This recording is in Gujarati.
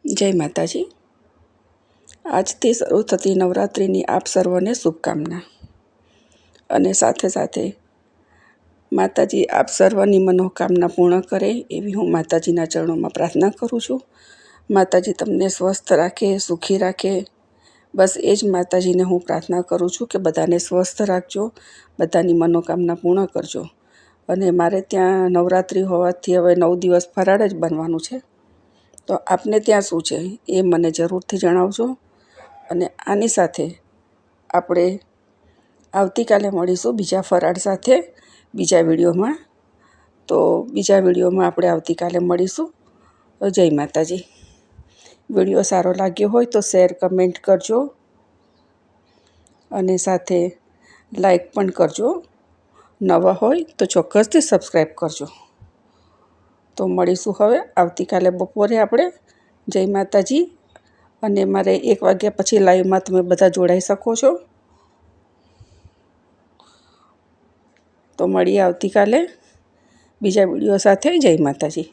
જય માતાજી। આજથી શરૂ થતી નવરાત્રિની આપ સર્વને શુભકામના અને સાથે સાથે માતાજી આપ સર્વની મનોકામના પૂર્ણ કરે એવી હું માતાજીના ચરણોમાં પ્રાર્થના કરું છું। માતાજી તમને સ્વસ્થ રાખે, સુખી રાખે, બસ એ જ માતાજીને હું પ્રાર્થના કરું છું કે બધાને સ્વસ્થ રાખજો, બધાની મનોકામના પૂર્ણ કરજો। અને મારે ત્યાં નવરાત્રિ હોવાથી હવે 9 દિવસ ફરાળ જ બનવાનું છે, તો આપને ત્યાં શું છે એ મને જરૂરથી જણાવજો। અને આની સાથે આપણે આવતીકાલે મળીશું બીજા ફરાળ સાથે બીજા વિડીયોમાં। તો બીજા વિડીયોમાં આપણે આવતીકાલે મળીશું। જય માતાજી। વિડીયો સારો લાગ્યો હોય તો શેર, કમેન્ટ કરજો અને સાથે લાઈક પણ કરજો। નવા હોય તો ચોક્કસથી સબસ્ક્રાઈબ કરજો। તો મળીશું હવે આવતીકાલે બપોરે આપણે। જય માતાજી। અને મારે 1 વાગ્યા પછી લાઈવમાં તમે બધા જોડાઈ શકો છો। તો મળીએ આવતીકાલે બીજા વિડીયો સાથે। જય માતાજી।